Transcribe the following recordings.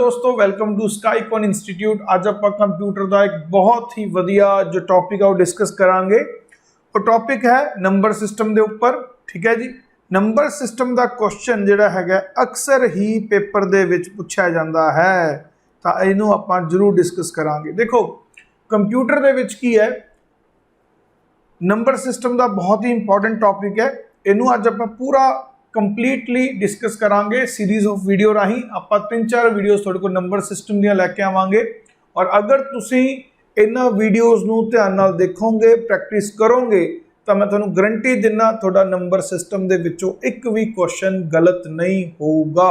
दोस्तों, welcome to स्काईकॉन institute. आज आप कंप्यूटर का एक बहुत ही वधिया जो टॉपिक है वो डिस्कस करांगे। वो टॉपिक है नंबर सिस्टम के उपर। ठीक है जी, नंबर सिस्टम का क्वेश्चन जिहड़ा हैगा अक्सर ही पेपर दे विच पुछया जाता है, तो इनू आपां जरूर डिस्कस करांगे। देखो कंप्यूटर दे विच की है, नंबर सिस्टम का बहुत ही इंपॉर्टेंट टॉपिक है। इनू अज आपां पूरा कंप्लीटली डिस्कस करांगे सीरीज ऑफ वीडियो राही। आप 3-4 वीडियोस थोड़े को नंबर सिस्टम दियां लैके आवांगे और अगर तुसी इन्हां वीडियोस नूं ध्यान नाल देखोगे, प्रैक्टिस करोगे, तो मैं तुहानूं गारंटी दिना थोड़ा नंबर सिस्टम दे विचों एक भी क्वेश्चन गलत नहीं होगा।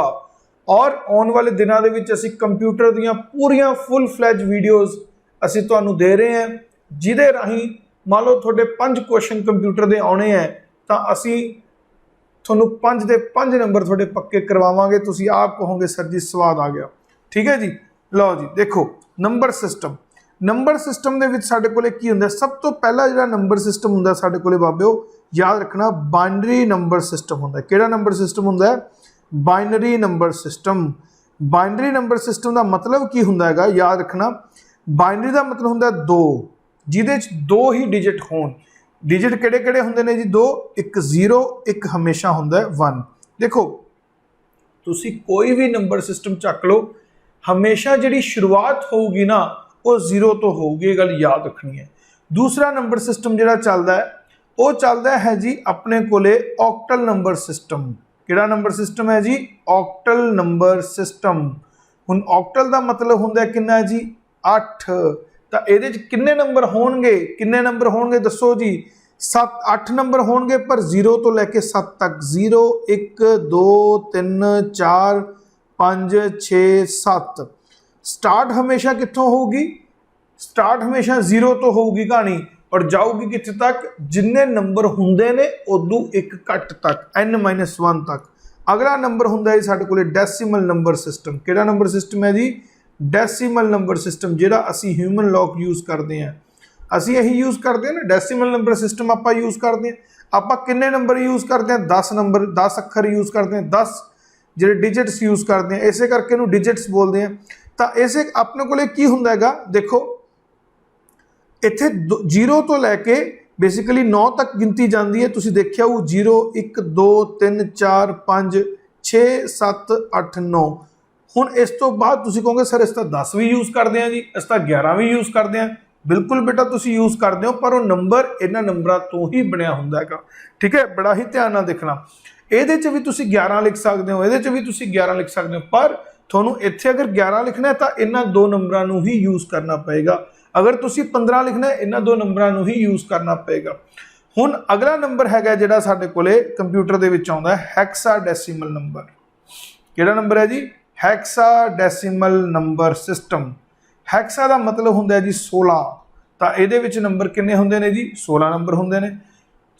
और आने वाले दिनों दे विच असीं कंप्यूटर दियां पूरियां फुल फ्लैज वीडियोस असीं तुहानूं दे रहे हैं, जिहदे राही मान लो थोड़े 5 क्वेश्चन कंप्यूटर दे आने हैं तो असीं थोनू 5 दे 5 नंबर थोड़े पक्के करवावांगे। तुसी आप कहोगे सर जी स्वाद आ गया। ठीक है जी, लो जी देखो नंबर सिस्टम दे विच साडे कोले की हुंदा। सब तो पहला जिहड़ा नंबर सिस्टम हुंदा साडे कोले बाबिओ, याद रखना बाइनरी नंबर सिस्टम हुंदा। किहड़ा नंबर सिस्टम हुंदा है? Binary number system. Binary number system का मतलब की हुंदा हैगा, याद रखना बाइनरी का मतलब हुंदा 2, जिहदे च 2 ही डिजिट होण। डिजिट किहड़े किहड़े हुंदे ने जी? 2, एक 0, एक हमेशा हुंदा है 1। देखो तुसी कोई भी नंबर सिस्टम चक लो, हमेशा जिहड़ी शुरुआत होगी ना वो 0 तो होगी, ये गल याद रखनी है। दूसरा नंबर सिस्टम जिहड़ा चलदा है वो चलदा है जी अपने कोले ऑक्टल नंबर सिस्टम। किहड़ा नंबर सिस्टम है जी? Octal number system. हुण ऑक्टल का मतलब हुंदा है किन्ना जी? 8। तो ये किन्ने नंबर होणगे? किन्ने नंबर होणगे दसो जी? 7 8 नंबर होणगे, पर 0 तो लैके 7 तक। 0 1 2 3 4 5 6 7। स्टार्ट हमेशा कित्थों होगी? स्टार्ट हमेशा 0 तो होगी कहानी, और जाऊगी कित्थे तक? जिन्ने नंबर हुंदे ने उदों एक घट तक, n-1 तक। अगला नंबर हुंदा है साडे कोले डेसिमल नंबर सिस्टम। किहड़ा नंबर सिस्टम है जी? Decimal number system. जिहड़ा असी ह्यूमन लॉक यूज़ करते हैं, असी यही यूज़ करते हैं ना, डेसिमल नंबर सिस्टम आप यूज़ करते हैं। आप किन्ने नंबर यूज़ करते हैं? 10 नंबर, 10 अखर यूज़ करते हैं, 10 जो डिजिट्स यूज़ करते हैं, इसे करके इन्हूं डिजिट्स बोलते हैं। तो इसे अपने कोले की हुंदा हैगा, देखो इत्थे 0 तो लैके बेसिकली 9 तक गिनती जाती है। तुसीं देखिया हो 0 1 2 3 4 5 6 7 8 9। हुण इस तो बाद तुसीं कहोगे सर इस तो 10 भी यूज़ करते हैं जी, इस तो 11 भी यूज़ करते हैं। बिल्कुल बेटा तुसीं यूज़ करते हो, पर वो नंबर इन्हां नंबरां तो ही बनया हुंदा हैगा। ठीक है, बड़ा ही ध्यान नाल देखना। इहदे च भी तुसीं 11 लिख सकते हो, इहदे च भी तुसीं 11 लिख सकते हो, पर तुहानूं इत्थे अगर 11 लिखना है तो इन्हां 2 नंबरां नूं ही यूज़ करना पएगा। अगर तुसीं 15 लिखना है, इन्हां 2 नंबरां नूं ही यूज़ करना पएगा। हुण अगला नंबर हैगा जिहड़ा साडे कोले कंप्यूटर दे विच आउंदा है हेक्साडेसिमल नंबर। किहड़ा नंबर है जी? Hexadecimal number system. हैक्सा का मतलब हुंदा है जी 16। तो इहदे विच नंबर किन्ने हुंदे ने जी? 16 नंबर हुंदे ने।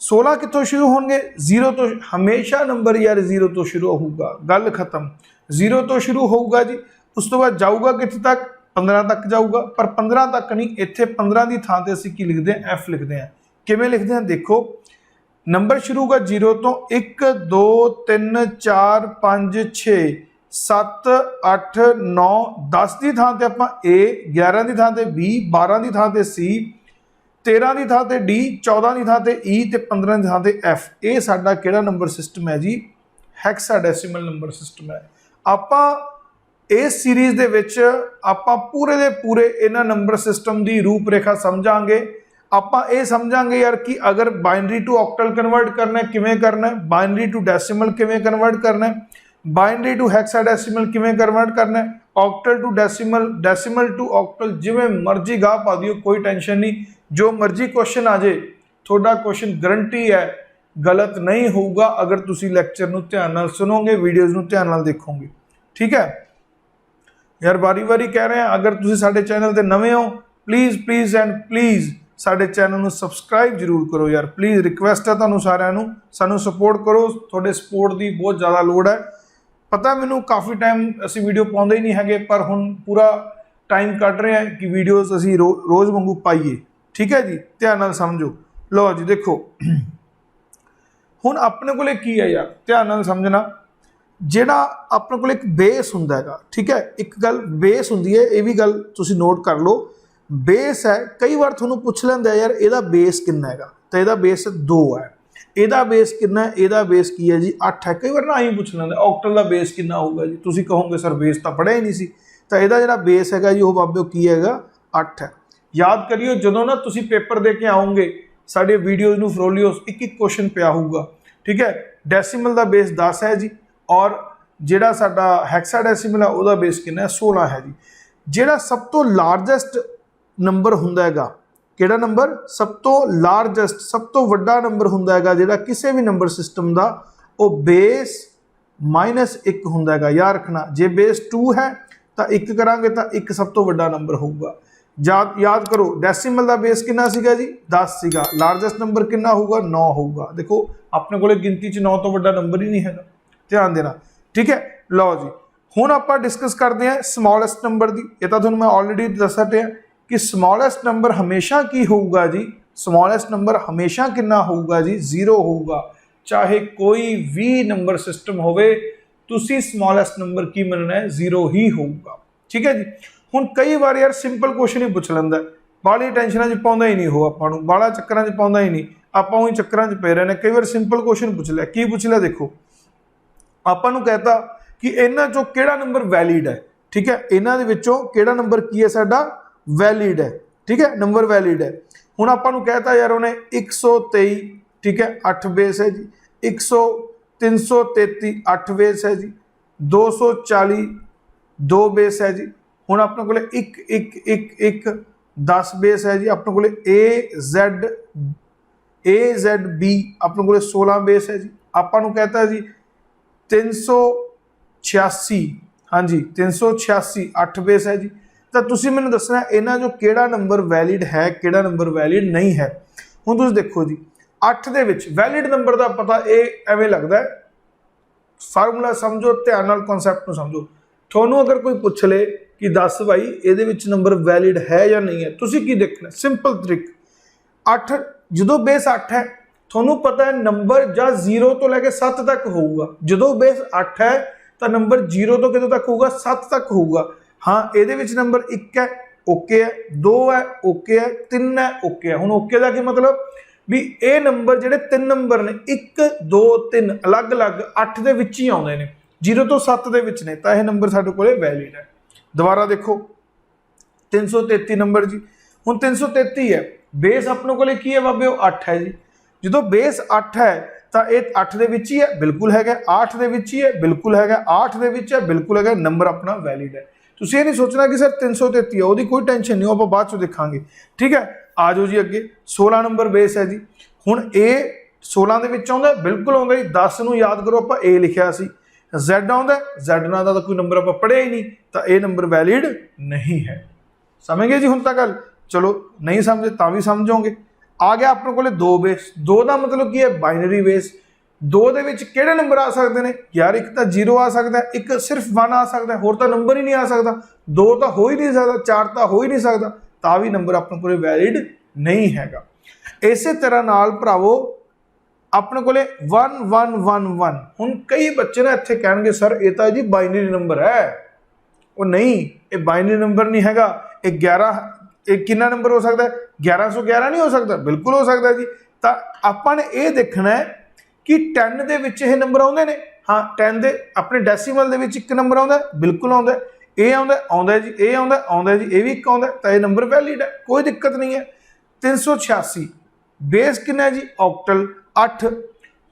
16 कित्थों शुरू होणगे? 0 तो। हमेशा नंबर यार 0 तो शुरू होगा, गल खत्म। 0 तो शुरू होगा जी, उस तो बाद जाऊगा कित्थे तक? 15 तक जाऊगा। पर 15 तक नहीं, इत्थे 15 की थां ते असीं की लिखदे हैं? F लिखदे हैं। किवें लिखदे हैं? देखो नंबर शुरू होगा 0 तो 1 2 3 4 5 6 7 8 9 10 की थां ते आपां A, 11 की थां ते B, 12 की थां ते C, 13 की थां ते D, 14 की थां ते E ते 15 की थां ते F। ये साडा किहड़ा नंबर सिस्टम है जी? हेक्साडेसिमल नंबर सिस्टम है। आपां इस सीरीज़ दे विच आपां पूरे दे पूरे इन्हां नंबर सिस्टम की रूपरेखा समझांगे। आपां ये समझांगे यार कि अगर बाइनरी टू ऑक्टल कन्वर्ट करना है किवें करना है, बाइनरी टू डेसिमल किवें कन्वर्ट करना है, बाइनरी टू हेक्साडेसिमल किवें कन्वर्ट करना है, octal to decimal, decimal to octal, जिवें मर्जी गाह पा दिओ, कोई टेंशन नहीं। जो मर्जी क्वेश्चन आ जाए, थोड़ा क्वेश्चन गारंटी है गलत नहीं होगा अगर तुसी लैक्चर नूं ध्यान नाल सुनोगे, वीडियोज़ नूं ध्यान नाल देखोगे। ठीक है यार, बारी बारी कह रहे हैं, अगर तुसी साडे चैनल ते नवे हो प्लीज़ प्लीज़ एंड प्लीज़ साडे चैनल नूं सबसक्राइब जरूर करो यार, प्लीज़ रिक्वेस्ट है तुहानूं सारिआं नूं। सानूं सपोर्ट करो, थोड़े सपोर्ट की बहुत ज़्यादा लोड़ है। पता मैनूं काफ़ी टाइम असीं वीडियो पाउंदे ही नहीं हैगे, पर हुण पूरा टाइम कढ रहे हैं कि वीडियोज़ असीं रोज़ वांगू पाईए। ठीक है जी, ध्यान नाल समझो। लो जी देखो हुण अपने कोले की है यार, ध्यान नाल समझना। ਜਿਹੜਾ ਆਪਣੇ ਕੋਲ ਇੱਕ ਬੇਸ ਹੁੰਦਾ ਹੈਗਾ, ਠੀਕ ਹੈ, ਇੱਕ ਗੱਲ ਬੇਸ ਹੁੰਦੀ ਹੈ, ਇਹ ਵੀ ਗੱਲ ਤੁਸੀਂ ਨੋਟ ਕਰ ਲਓ। ਬੇਸ ਹੈ, ਕਈ ਵਾਰ ਤੁਹਾਨੂੰ ਪੁੱਛ ਲੈਂਦਾ ਯਾਰ ਇਹਦਾ ਬੇਸ ਕਿੰਨਾ ਹੈਗਾ, ਤਾਂ ਇਹਦਾ ਬੇਸ 2 ਹੈ। ਇਹਦਾ ਬੇਸ ਕਿੰਨਾ ਹੈ, ਇਹਦਾ ਬੇਸ ਕੀ ਹੈ ਜੀ 8 ਹੈ। ਕਈ ਵਾਰ ਨਾ ਹੀ ਪੁੱਛ ਲੈਂਦਾ ਆਕਟਲ ਦਾ ਬੇਸ ਕਿੰਨਾ ਹੋਊਗਾ ਜੀ, ਤੁਸੀਂ ਕਹੋਗੇ ਸਰ ਬੇਸ ਤਾਂ ਪੜ੍ਹਿਆ ਹੀ ਨਹੀਂ ਸੀ। ਤਾਂ ਇਹਦਾ ਜਿਹੜਾ ਬੇਸ ਹੈਗਾ ਜੀ ਉਹ ਬਾਬਿਓ ਕੀ ਹੈਗਾ 8 ਹੈ। ਯਾਦ ਕਰਿਓ ਜਦੋਂ ਨਾ ਤੁਸੀਂ ਪੇਪਰ ਦੇ ਕੇ ਆਓਗੇ ਸਾਡੇ ਵੀਡੀਓਜ਼ ਨੂੰ ਫਰੋਲਿਓ ਇੱਕ ਇੱਕ ਕੁਐਸਚਨ ਪਿਆ ਹੋਊਗਾ, ਠੀਕ ਹੈ। ਡੈਸੀਮਲ ਦਾ ਬੇਸ 10 ਹੈ ਜੀ, ਔਰ ਜਿਹੜਾ ਸਾਡਾ ਹੈਕਸਾਡੈਸੀਮਲ ਹੈ ਉਹਦਾ ਬੇਸ ਕਿੰਨਾ ਹੈ 16 ਹੈ ਜੀ। ਜਿਹੜਾ ਸਭ ਤੋਂ ਲਾਰਜੈਸਟ ਨੰਬਰ ਹੁੰਦਾ ਹੈਗਾ, ਕਿਹੜਾ ਨੰਬਰ ਸਭ ਤੋਂ ਲਾਰਜੈਸਟ ਸਭ ਤੋਂ ਵੱਡਾ ਨੰਬਰ ਹੁੰਦਾ ਹੈਗਾ ਜਿਹੜਾ ਕਿਸੇ ਵੀ ਨੰਬਰ ਸਿਸਟਮ ਦਾ, ਉਹ ਬੇਸ -1 ਹੁੰਦਾ ਹੈਗਾ। ਯਾਦ ਰੱਖਣਾ, ਜੇ ਬੇਸ 2 ਹੈ ਤਾਂ 1 ਕਰਾਂਗੇ ਤਾਂ 1 ਸਭ ਤੋਂ ਵੱਡਾ ਨੰਬਰ ਹੋਊਗਾ। याद करो डेसीमल का बेस कितना सीगा जी 10 सीगा। लार्जेस्ट नंबर कितना होगा 9 होगा। देखो अपने को गिनती च 9 तो बड़ा नंबर ही नहीं है, ध्यान देना, ठीक है। लो जी हुण आपां डिस्कस करते हैं समॉलेस्ट नंबर की। ये तो तुहानूं मैं ऑलरेडी दस हटिया कि समॉलेस्ट नंबर हमेशा की होगा जी, समॉलेस्ट नंबर हमेशा कितना होगा जी 0 होगा। चाहे कोई भी नंबर सिस्टम होवे तुसी समॉलेस्ट नंबर की मनना है 0 ही होगा, ठीक है जी। ਹੁਣ ਕਈ ਵਾਰ ਯਾਰ ਸਿੰਪਲ ਕੁਐਸਚਨ ਹੀ ਪੁੱਛ ਲੈਂਦਾ, ਬਾਹਲੀ ਟੈਨਸ਼ਨਾਂ 'ਚ ਪਾਉਂਦਾ ਹੀ ਨਹੀਂ ਉਹ, ਆਪਾਂ ਨੂੰ ਬਾਹਲਾ ਚੱਕਰਾਂ 'ਚ ਪਾਉਂਦਾ ਹੀ ਨਹੀਂ, ਆਪਾਂ ਉਹੀ ਚੱਕਰਾਂ 'ਚ ਪੈ ਰਹੇ ਨੇ। ਕਈ ਵਾਰ ਸਿੰਪਲ ਕੁਐਸਚਨ ਪੁੱਛ ਲਿਆ, ਕੀ ਪੁੱਛ ਲਿਆ ਦੇਖੋ, ਆਪਾਂ ਨੂੰ ਕਹਿਤਾ ਕਿ ਇਹਨਾਂ 'ਚੋਂ ਕਿਹੜਾ ਨੰਬਰ ਵੈਲਿਡ ਹੈ, ਠੀਕ ਹੈ, ਇਹਨਾਂ ਦੇ ਵਿੱਚੋਂ ਕਿਹੜਾ ਨੰਬਰ ਕੀ ਹੈ ਸਾਡਾ ਵੈਲਿਡ ਹੈ, ਠੀਕ ਹੈ, ਨੰਬਰ ਵੈਲਿਡ ਹੈ। ਹੁਣ ਆਪਾਂ ਨੂੰ ਕਹਿਤਾ ਯਾਰ ਉਹਨੇ 123, ਠੀਕ ਹੈ, 8 ਬੇਸ ਹੈ ਜੀ, 333 8 ਬੇਸ ਹੈ जी, 240 2 ਬੇਸ ਹੈ जी। ਹੁਣ ਆਪਣੇ ਕੋਲੇ 1 1 1 1 10 ਬੇਸ ਹੈ ਜੀ। ਆਪਣੇ ਕੋਲੇ AZB ਆਪਣੇ ਕੋਲੇ 16 ਬੇਸ ਹੈ ਜੀ। ਆਪਾਂ ਨੂੰ ਕਹਤਾ ਜੀ 386, हाँ जी 386 8 ਬੇਸ ਹੈ ਜੀ। ਤਾਂ ਤੁਸੀਂ ਮੈਨੂੰ ਦੱਸਣਾ ਇਹਨਾਂ ਜੋ ਕਿਹੜਾ ਨੰਬਰ ਵੈਲਿਡ ਹੈ, ਕਿਹੜਾ ਨੰਬਰ ਵੈਲਿਡ ਨਹੀਂ ਹੈ। ਹੁਣ ਤੁਸੀਂ ਦੇਖੋ ਜੀ 8 ਦੇ ਵਿੱਚ ਵੈਲਿਡ ਨੰਬਰ ਦਾ ਪਤਾ ਇਹ ਐਵੇਂ ਲੱਗਦਾ ਹੈ, ਫਾਰਮੂਲਾ ਸਮਝੋ, ਧਿਆਨ ਨਾਲ ਕਨਸੈਪਟ ਨੂੰ ਸਮਝੋ। ਤੁਹਾਨੂੰ ਅਗਰ ਕੋਈ ਪੁੱਛ ਲੇ कि 10 भाई ये नंबर वैलिड है या नहीं है, तुसी की देखना सिंपल ट्रिक 8 जो बेस 8 है थोनू पता है नंबर ਜਾਂ 0 ਤੋਂ ਲੈ ਕੇ 7 ਤੱਕ ਹੋਊਗਾ। ਜਦੋਂ बेस 8 है तो नंबर 0 ਤੋਂ ਕਿਦੋਂ ਤੱਕ ਹੋਊਗਾ 7 ਤੱਕ ਹੋਊਗਾ। हाँ ਇਹਦੇ ਵਿੱਚ नंबर 1 है ओके है, 2 है ओके है, 3 है ओके है। ਹੁਣ ओके ਦਾ ਕੀ मतलब ਵੀ ਇਹ ਨੰਬਰ ਜਿਹੜੇ 3 ਨੰਬਰ ਨੇ 1 2 3 ਅਲੱਗ-ਅਲੱਗ 8 ਦੇ ਵਿੱਚ ਹੀ ਆਉਂਦੇ ਨੇ, 0 ਤੋਂ 7 ਦੇ ਵਿੱਚ ਨੇ, ਤਾਂ ਇਹ ਨੰਬਰ ਸਾਡੇ ਕੋਲੇ ਵੈਲਿਡ ਹੈ। दोबारा देखो 333 नंबर जी। हुण 333 है, बेस अपने को की है बाबे 8 है जी। जो बेस 8 है तो यह 8 दे विच ही है, बिल्कुल है, 8 दे विच ही है, बिल्कुल है, 8 दे विच है, बिल्कुल है, नंबर अपना वैलिड है। तुसीं ये नहीं सोचना कि सर 333 है, वो कोई टेंशन नहीं, आप बाद चो देखा, ठीक है। आ जाओ जी अगे 16 नंबर बेस है जी। हुण ये 16 दे विच आउंदा, बिल्कुल आउंदा जी। 10 नूं याद करो आप ए लिखिया सी, Z आउंदा, Z नाल दा कोई नंबर आप पढ़िया ही नहीं, तो यह नंबर वैलिड नहीं है। समझ गए जी हुण तक गल? चलो नहीं समझे तो भी समझोगे। आ गया अपने को 2 बेस। 2 का मतलब की है बाइनरी बेस। 2 दे विच किहड़े नंबर आ सकते हैं यार, एक तो 0 आ सकता है, एक सिर्फ 1 आ सकता है, होर तो नंबर ही नहीं आ सकता। 2 तो हो ही नहीं सकता, 4 तो हो ही नहीं सकता, तो भी नंबर अपने को वैलिड नहीं हैगा। इस तरह नाल भरावो अपने को 1 1 1 1। हुण कई बच्चे ना इत्थे कहणगे सर ये तो जी बाइनरी नंबर है। वो नहीं, ये बाइनरी नंबर नहीं हैगा। ये 11 एक कितना नंबर हो सकता है 1111 नहीं हो सकता, बिल्कुल हो सकता है जी। तो आपां ने ये देखना है कि 10 दे विच ये नंबर आउंदे ने। हाँ 10 दे अपने डेसीमल दे विच एक नंबर आउंदा, बिल्कुल आउंदा, ये आउंदा जी, ये आउंदा जी, ये भी एक आउंदा, तो ये नंबर वैलिड है, कोई दिक्कत नहीं है। 386 बेस कितना जी ऑक्टल 8।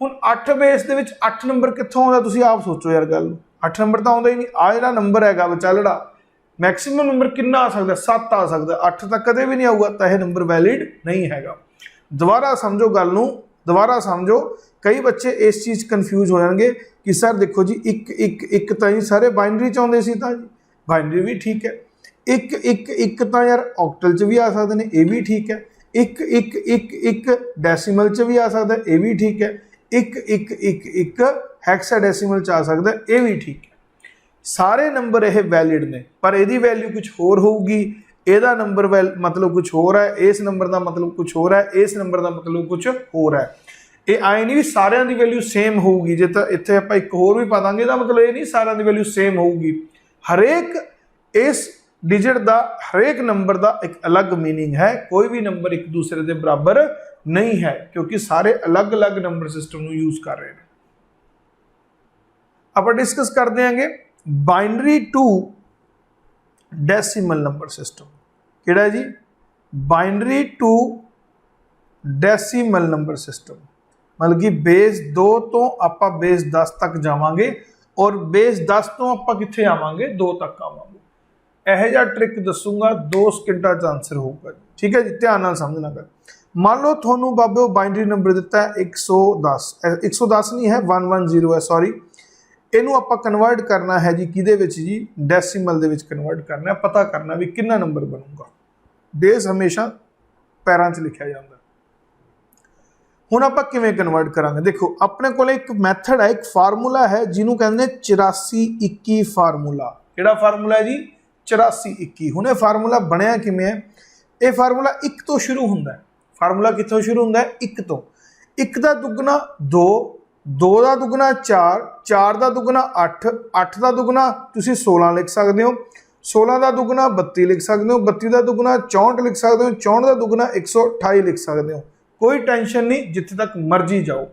हुण 8 बेस दे विच 8 नंबर कित्थों आउंदा, तुसीं आप सोचो यार गल। 8 नंबर तो आउंदा ही नहीं। आ जिहड़ा नंबर हैगा विचालड़ा मैक्सीमम नंबर कितना आ सकता है 7 आ सकता है, 8 तक कदे भी नहीं आऊगा, तो यह नंबर वैलिड नहीं हैगा। दोबारा समझो गल नूं, दोबारा समझो। कई बच्चे इस चीज़ कन्फ्यूज हो जाएंगे कि सर देखो जी एक तो ही सारे बाइनरी च आउंदे सी, तां जी बाइनरी भी ठीक है, एक तो यार ऑक्टल च भी आ सकते हैं, ये भी ठीक है, एक डेसीमल च भी आ सकता है, ये भी ठीक है, एक हैक्साडेसिमल च आ सकता है, ये भी ठीक है। सारे नंबर ये वैलिड ने, पर यदी वैल्यू कुछ होर होगी, ਇਹਦਾ नंबर मतलब कुछ होर है, इस नंबर का मतलब कुछ होर है, इस नंबर का मतलब कुछ होर है। ये आए नहीं भी सारिਆਂ ਦੀ वैल्यू सेम होगी, जे तो इत्थे आपां एक होर भी पा दांगे, इहदा मतलब ये नहीं सारिਆਂ ਦੀ वैल्यू सेम होगी। हरेक इस डिजिट का, हरेक नंबर का एक अलग मीनिंग है, कोई भी नंबर एक दूसरे के बराबर नहीं है, क्योंकि सारे अलग अलग नंबर सिस्टम को यूज कर रहे हैं। आप डिस्कस कर देंगे binary to decimal number system. किहड़ा जी? Binary to decimal number system, मतलब कि बेस 2 तो आप बेस 10 तक जावांगे और बेस 10 तो आप कित्थे आवांगे? 2 तक आवांगे। यह जिहा ट्रिक दसूंगा, 2 सेकंडां च आंसर होगा। ठीक है जी, ध्यान नाल समझना। कर मान लो थोनू बाबे बाइनरी नंबर दिता है 110, 110 नहीं है 110 है, सॉरी। इनू आप कन्वर्ट करना है जी किहदे विच जी? डेसिमल दे विच कन्वर्ट करना है, पता करना भी कितना नंबर बनूगा। बेस हमेशा पैरां च लिखा जाता। हुण आपां किवें कन्वर्ट करांगे? देखो अपने कोल एक मैथड है, एक फार्मूला है जिन्हों कहते हैं 84-21 फार्मूला। किहड़ा फार्मूला है जी? 84-21। हुण ये फार्मूला बनिया किवें है? ये फार्मूला 1 तो शुरू हुंदा है। फार्मूला कित्थों शुरू हुंदा है? 1 तो। 1 का दुगना 2, 2 का दुगना 4, 4 का दुगना 8, 8 का दुगना तुसीं 16 लिख सकते हो, 16 का दुगना 32 लिख सकते हो, 32 का दुगना 64 लिख सकते हो, 64 का दुगना 128 लिख सकते हो। कोई टेंशन नहीं, जिथे तक मर्जी जाओ।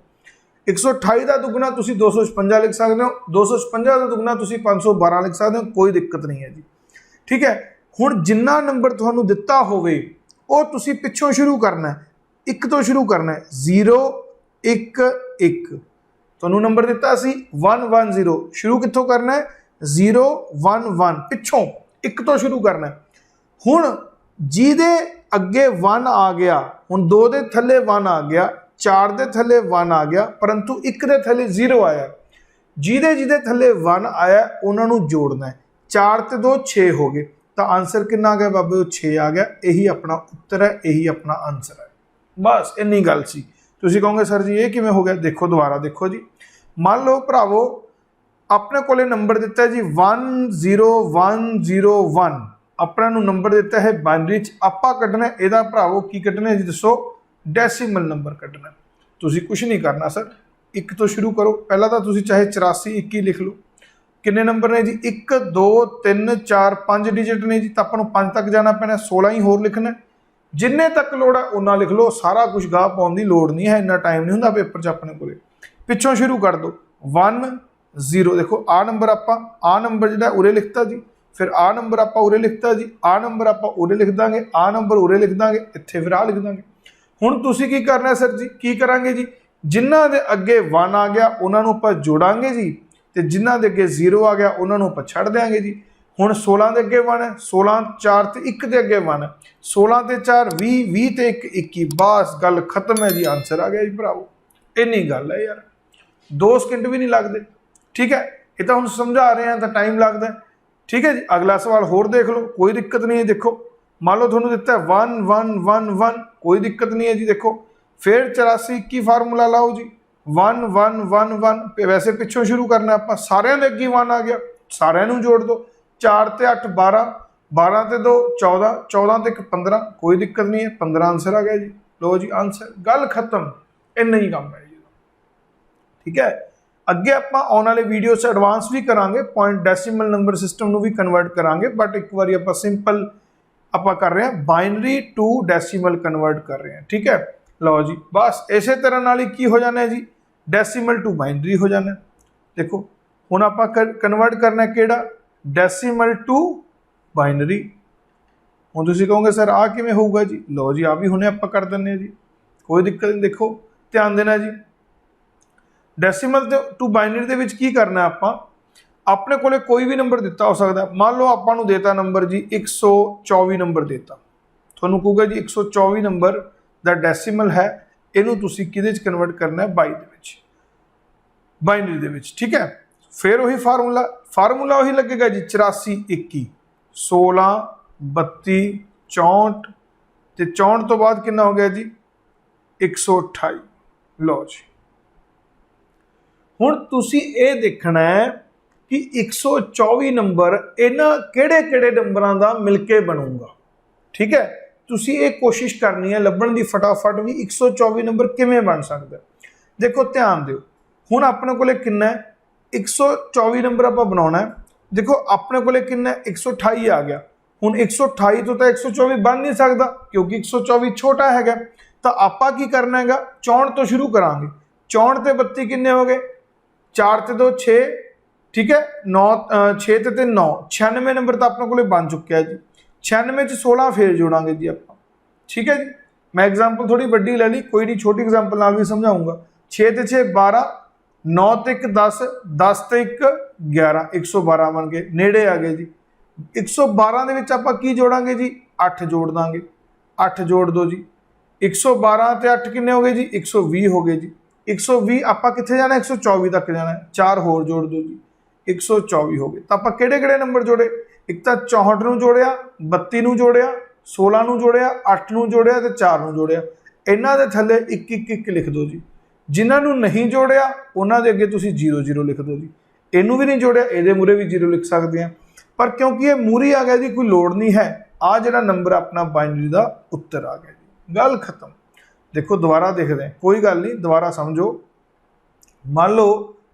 128 का दुगना तुसीं 256 लिख सकते हो, 256 का दुगना तुसीं 512 लिख सकते हो, कोई दिक्कत नहीं है जी। ठीक है, हुण जिन्ना नंबर तुहानूं दिता होवे वो तुसीं पिछों शुरू करना है, 1 तो शुरू करना है। 0 1 1 तुहानूं नंबर दिता सी 110, शुरू कित्थों करना है? 0 1 1 पिछों 1 तो शुरू करना है। हुण जिहदे अगे 1 आ गया, हुण 2 दे थले 1 आ गया, 4 दे थले 1 आ गया, परंतु 1 दे थले 0 आया। जिहदे जिहदे थले 1 आया उन्हां नूं जोड़ना है। 4 ते 2 6 हो गए, तो आंसर कितना आ गया बाबे? 6 आ गया। यही अपना उत्तर है, यही अपना आंसर है। बस इन्नी गल सी। तुसीं कहोगे सर जी ये किवें हो गया? देखो दोबारा देखो जी। मान लो भरावो अपने कोले नंबर दिता है जी 10101, अपना नंबर दिता है बाइनरी च, आपां कड्ढना है इहदा भरावो की कड्ढना है जी? दसो। डेसिमल नंबर कड्ढना है। तुसीं कुछ नहीं करना सर, 1 तो शुरू करो। पहला तो तुसीं चाहे 84-21 लिख लो। किन्ने नंबर ने जी? 1 2 3 4 5 डिजिट ने जी, तो आपां नूं 5 तक जाना पैना, 16 ही होर लिखना है। जिन्ने तक लोड़ है उन्ना लिख लो, सारा कुछ गाह पाउण दी लोड़ नहीं है, इन्ना टाइम नहीं हुंदा पेपर च अपने कोले। पिछों शुरू कर दो। 1 0, देखो आ नंबर आपां आ नंबर जिहड़ा उरे लिखता जी, फिर आ नंबर आपां उरे लिखता जी, आ नंबर आपां उरे लिख दांगे, आ नंबर उरे लिख दांगे, इत्थे फिर आ लिख दांगे। हुण तुसीं की करना है सर जी? की करांगे जी? जिन्हां दे अगे 1 आ गया उन्हां नूं आपां जोड़ांगे जी, ते जिन्हां दे अगे 0 आ गया उन्हां नूं आपां छड्ड देंगे जी। हुण 16 दे अगे 1 है, 16 4 ते 1 दे अगे 1 है, 16 ते 4 20, 20 ते 1 21, बस गल खत्म है जी, आंसर आ गया जी भरावो। इन्नी गल है यार, 2 सेकंड भी नहीं लगते। ठीक है, ये तो हम समझा रहे हैं तो टाइम लगता है। ठीक है जी, अगला सवाल होर देख लो, कोई दिक्कत नहीं है। देखो मान लो थोड़ा दिता है 1 1 1 1, कोई दिक्कत नहीं है जी। देखो फिर 84-21 फार्मूला लाओ जी, 1 1 1 1, वैसे पिछों शुरू करना आप, सारे दे अगे 1 आ गया, सारे नूं जोड़ दो। 4 ते 8 12, 12 ते 2 14, 14 ते 1 15, कोई दिक्कत नहीं है, 15 आंसर आ गया जी। लो जी आंसर, गल खत्म, इन्ना ही काम है जी। ठीक है, अगे आप आने वाले वीडियो से एडवांस भी करांगे, पॉइंट डेसिमल नंबर सिस्टम नूं भी कन्वर्ट करांगे, बट एक बार आप सिंपल आप कर रहे हैं, बाइनरी टू डेसिमल कन्वर्ट कर रहे हैं। ठीक है, लो जी बस इसे तरह नाल ही की हो जाना है जी, डेसिमल टू बाइनरी हो जाना है। देखो हुण आप कन्वर्ट करना है किहड़ा? Decimal to binary. हुण तुसीं कहोगे सर आ किवें होऊगा जी? लो जी आ भी हुणे आप कर दिंदे जी, कोई दिक्कत नहीं। देखो ध्यान देना जी, डेसिमल टू बाइनरी दे विच की करना आपां, अपने कोले कोई भी नंबर दिता हो सकता है। मान लो आपां नूं देता नंबर जी 124 नंबर देता, तुहानूं कहूगा जी 124 नंबर दा डेसिमल है, इहनूं तुसीं किहदे च कन्वर्ट करना है? 22 दे विच, बाइनरी दे विच। ठीक है, फिर वही फार्मूला वही लगेगा जी, 84-21 16 32 64 ते 64 तो बाद कितना हो गया जी? 128। लो जी हुण तुसीं ये देखना है कि 124 नंबर इन्हां किहड़े किहड़े नंबरां दा मिलके बनूगा। ठीक है, तुसीं ये कोशिश करनी है लभण दी फटाफट भी 124 नंबर किवें बन सकदा है। देखो ध्यान दिओ हुण अपने कोले किन्ना है 124 नंबर आपां बनाउणा है। देखो अपने कोले किन्ना है 128 आ गया। हुण 128 तो 124 बन नहीं सकता क्योंकि 124 छोटा हैगा। तो आपां की करना हैगा 64 तो शुरू करांगे। 64 ते 32 किन्ने हो गए 4 ते 2 6 ठीक है 9 6 ते 3 9 96 नंबर तो अपने कोले बन चुका है जी। 96 च 16 फिर जोड़ांगे जी आपां ठीक है जी। मैं एग्जाम्पल थोड़ी वड्डी ले ली कोई नहीं छोटी एग्जाम्पल नाल भी समझाऊंगा। 6 ते 6 12 9 ते 1 10 10 ते 1 11 112 बन गए नेड़े आ गए जी। 112 ਦੇ ਵਿੱਚ ਆਪਾਂ ਕੀ ਜੋੜਾਂਗੇ ਜੀ 8 ਜੋੜ ਦਾਂਗੇ 8 ਜੋੜ ਦੋ ਜੀ 112 ਤੇ 8 ਕਿੰਨੇ ਹੋ ਗਏ ਜੀ 120 ਹੋ ਗਏ ਜੀ। 120 ਆਪਾਂ ਕਿੱਥੇ ਜਾਣਾ 124 ਤੱਕ ਜਾਣਾ ਹੈ 4 ਹੋਰ ਜੋੜ ਦੋ ਜੀ 124 ਹੋ ਗਏ। ਤਾਂ ਆਪਾਂ ਕਿਹੜੇ ਕਿਹੜੇ ਨੰਬਰ ਜੋੜੇ ਇੱਕ ਤਾਂ 64 ਨੂੰ ਜੋੜਿਆ 32 ਨੂੰ ਜੋੜਿਆ 16 ਨੂੰ ਜੋੜਿਆ 8 ਨੂੰ ਜੋੜਿਆ ਤੇ 4 ਨੂੰ ਜੋੜਿਆ। ਇਹਨਾਂ ਦੇ ਥੱਲੇ 1 1 1 ਲਿਖ ਦਿਓ ਜੀ। ਜਿਨ੍ਹਾਂ ਨੂੰ ਨਹੀਂ ਜੋੜਿਆ ਉਹਨਾਂ ਦੇ ਅੱਗੇ ਤੁਸੀਂ 0 0 ਲਿਖ ਦਿਓ ਜੀ। ਇਹਨੂੰ ਵੀ ਨਹੀਂ ਜੋੜਿਆ ਇਹਦੇ ਮੂਰੇ ਵੀ 0 ਲਿਖ ਸਕਦੇ ਆ पर क्योंकि ये मूरी आ गया जी कोई लोड़ नहीं है। आ जरा नंबर अपना बाइनरी का उत्तर आ गया जी गल खत्म। देखो दोबारा देखते हैं कोई गल नहीं दोबारा समझो। मान लो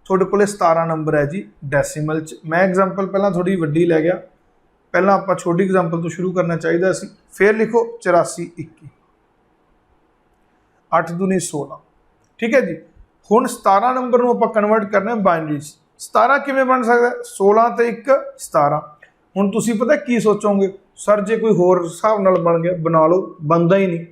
थोड़े को 17 नंबर है जी डेसीमल च। मैं एग्जाम्पल पहला थोड़ी वड्डी लै गया पहला आप छोटी एग्जाम्पल तो शुरू करना चाहिए सी। फिर लिखो 84 21 8 दूनी 16 ठीक है जी। हुण 17 नंबर को आप कन्वर्ट करना बाइनरी 17 किवें बन सकता है 16 ते 1 17। हुण तुसीं पता की सोचोगे सर जे कोई होर हिसाब नाल बन गया बना लो बनता ही नहीं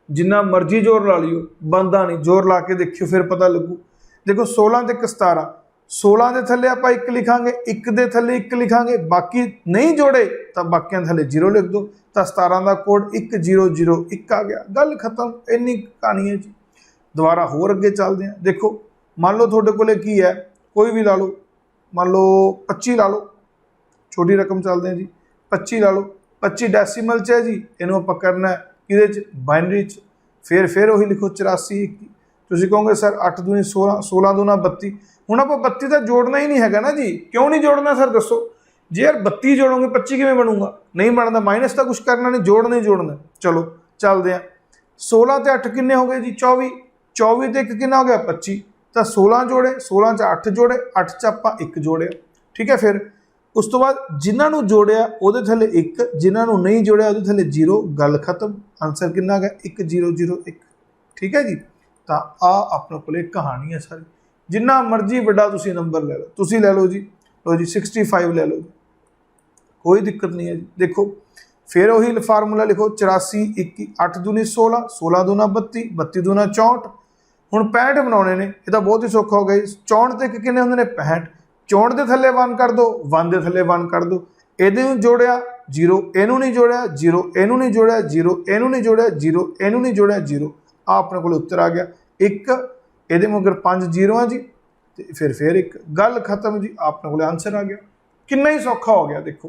जिन्ना मर्जी जोर ला लियो बनता नहीं। जोर ला के देखियो फिर पता लगू। देखो 16 ते 1 17 16 के थले आप 1 लिखांगे 1 के थले 1 लिखांगे बाकी नहीं जोड़े तो बाकियां थले 0 लिख दो। तो 17 का कोड 1 0 0 1 आ गया गल खत्म। इन्नी कहानी है जी। दोबारा होर अगे चलते हैं। देखो मान लो थोड़े कोले की है कोई भी ला लो मान लो 25 ला लो छोटी रकम चलते हैं जी 25 ला लो 25 डेसीमल च है जी। इनू आप करना है कि बाइनरी च फिर वही लिखो 84 21। तुम कहोगे सर 8 दूनी 16 16 दूना 32 हुण आप 32 तो जोड़ना ही नहीं है ना जी। क्यों नहीं जोड़ना सर दसो जे यार 32 जोड़ोगे 25 किवें बनूंगा नहीं बनता माइनस तो कुछ करना नहीं जोड़ना ही जोड़ना। चलो चलते हैं 16 ते 8 किन्ने हो गए जी 24 24 ते 1 किन्ना हो गया 25 तो 16 जोड़े 16 च 8 जोड़े 8 च आप 1 जोड़े ठीक है। फिर उस तो बाद जिन्होंने जोड़िया वो थले 1 जिन्होंने नहीं जोड़िया वो थले 0 गल खत्म। आंसर कितना गया 1 0 0 1 ठीक है जी। तो आ अपने को कहानी है सारी। जिन्ना मर्जी बड़ा तुसी नंबर ले लो तुसी ले लो जी 65 ले लो कोई दिक्कत नहीं है जी। देखो फिर वही फार्मूला लिखो 84 21 8 दूनी 16 16 दूना 32 32 दूना 64। हुण 65 बनाने ने ये तो बहुत ही सौखा हो गया। 64 ते कितने होंगे ने 65 64 के थले 1 कर दो 1 के थले 1 कर दो। ये जोड़िया 0 इनू नहीं जोड़िया 0 इनू नहीं जोड़िया 0 इनू नहीं जोड़िया 0 इनू नहीं जोड़िया 0 आ अपने को उत्तर आ गया 1। ये मगर 5 0 है जी फिर 1 गल खत्म जी अपने को आंसर आ गया। कितना ही सौखा हो गया। देखो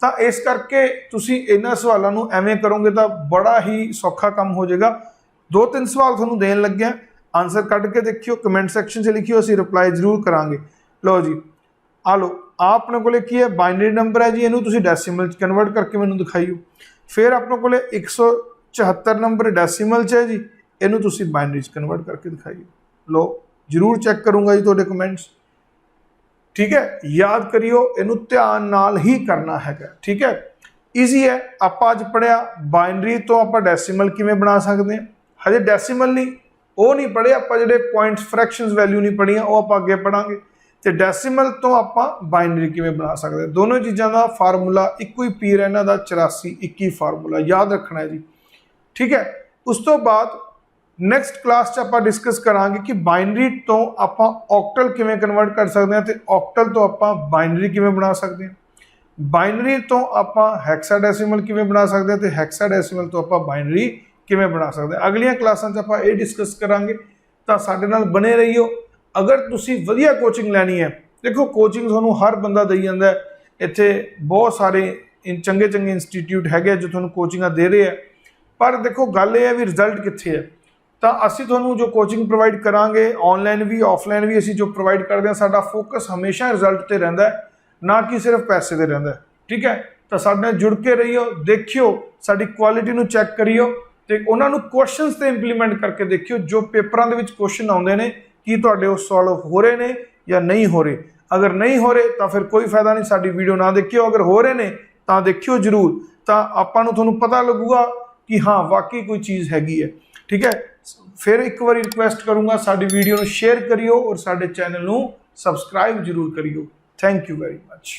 तो इस करके तुसी इन्हां सवालों नूं एवें करोगे तो बड़ा ही सौखा काम हो जाएगा। 2-3 सवाल तुहानूं देण लग्गे आंसर कट के देखियो कमेंट सैक्शन से लिखियो असीं रिप्लाई जरूर करांगे। लो जी आ लो अपने को की है बाइनरी नंबर है जी इनू तुसीं डेसीमल कन्वर्ट करके मैनूं दिखाइयो। फिर अपने को 174 नंबर डेसीमल च है जी इनू तुसीं बाइनरी कन्वर्ट करके दिखाइयो। लो जरूर चैक करूँगा जी तुहाडे कमेंट्स ठीक है। याद करियो इनू ध्यान नाल ही करना है ठीक है। ईजी है। आप अज पढ़िया बाइनरी तो आप डेसीमल किवें बना सकते हैं। हजे डेसीमल नहीं वो नहीं पढ़े आप जो पॉइंट्स फ्रैक्शनस वैल्यू नहीं पढ़िया वो आप अगे पढ़ांगे। तो डेसीमल तो आप बाइनरी किवें बना सकते हैं। दोनों चीज़ों का फार्मूला एक ही पी रहा इन्हों का 84 21 फार्मूला याद रखना है जी ठीक है। उस तो बाद नैक्सट क्लास आप डिस्कस करांगे कि बाइनरी तो आप ऑक्टल किवें कन्वर्ट कर सकते हैं तो ऑक्टल तो आप बाइनरी किवें बना सकते हैं। बाइनरी तो आप हैक्साडेसिमल किवें बना सकते हैं तो हैक्साडेसिमल तो आप बाइनरी किवें बना सकते हैं। अगलियां क्लासां च आप ये डिस्कस करांगे तो साडे नाल बने रहियो। अगर तुसी वधिया कोचिंग लैनी है देखो कोचिंग तुहानूं हर बंदा दई जांदा है। इत्थे बहुत सारे चंगे चंगे इंस्टीट्यूट हैगे जो तुहानूं कोचिंगां दे रहे हैं पर देखो गल ये है भी रिजल्ट कित्थे है। तो असीं तुहानूं जो कोचिंग प्रोवाइड करांगे ऑनलाइन भी ऑफलाइन भी असीं जो प्रोवाइड करते हैं साडा फोकस हमेशा रिजल्ट ते रहिंदा है ना कि सिर्फ पैसे ते रहिंदा है ठीक है। तो साडे नाल जुड़ के रहियो देखियो साडी क्वालिटी नूं चैक करियो ਤੇ ਉਹਨਾਂ ਨੂੰ ਕੁਐਸਚਨਸ ਤੇ ਇੰਪਲੀਮੈਂਟ ਕਰਕੇ ਦੇਖਿਓ ਜੋ ਪੇਪਰਾਂ ਦੇ ਵਿੱਚ ਕੁਐਸਚਨ ਆਉਂਦੇ ਨੇ ਕੀ ਤੁਹਾਡੇ ਉਹ ਸੋਲਵ ਹੋ ਰਹੇ ਨੇ ਜਾਂ ਨਹੀਂ ਹੋ ਰਹੇ। ਅਗਰ ਨਹੀਂ ਹੋ ਰਹੇ ਤਾਂ ਫਿਰ ਕੋਈ ਫਾਇਦਾ ਨਹੀਂ, ਸਾਡੀ ਵੀਡੀਓ ਨਾ ਦੇਖਿਓ। ਅਗਰ ਹੋ ਰਹੇ ਨੇ ਤਾਂ ਦੇਖਿਓ ਜ਼ਰੂਰ, ਤਾਂ ਆਪਾਂ ਨੂੰ ਤੁਹਾਨੂੰ ਪਤਾ ਲੱਗੂਗਾ ਕਿ ਹਾਂ ਵਾਕਈ ਕੋਈ ਚੀਜ਼ ਹੈਗੀ ਹੈ। ਠੀਕ ਹੈ, ਫਿਰ ਇੱਕ ਵਾਰੀ ਰਿਕੁਐਸਟ ਕਰੂੰਗਾ ਸਾਡੀ ਵੀਡੀਓ ਨੂੰ ਸ਼ੇਅਰ ਕਰਿਓ ਔਰ ਸਾਡੇ ਚੈਨਲ ਨੂੰ ਸਬਸਕ੍ਰਾइब जरूर करियो। Thank you very much.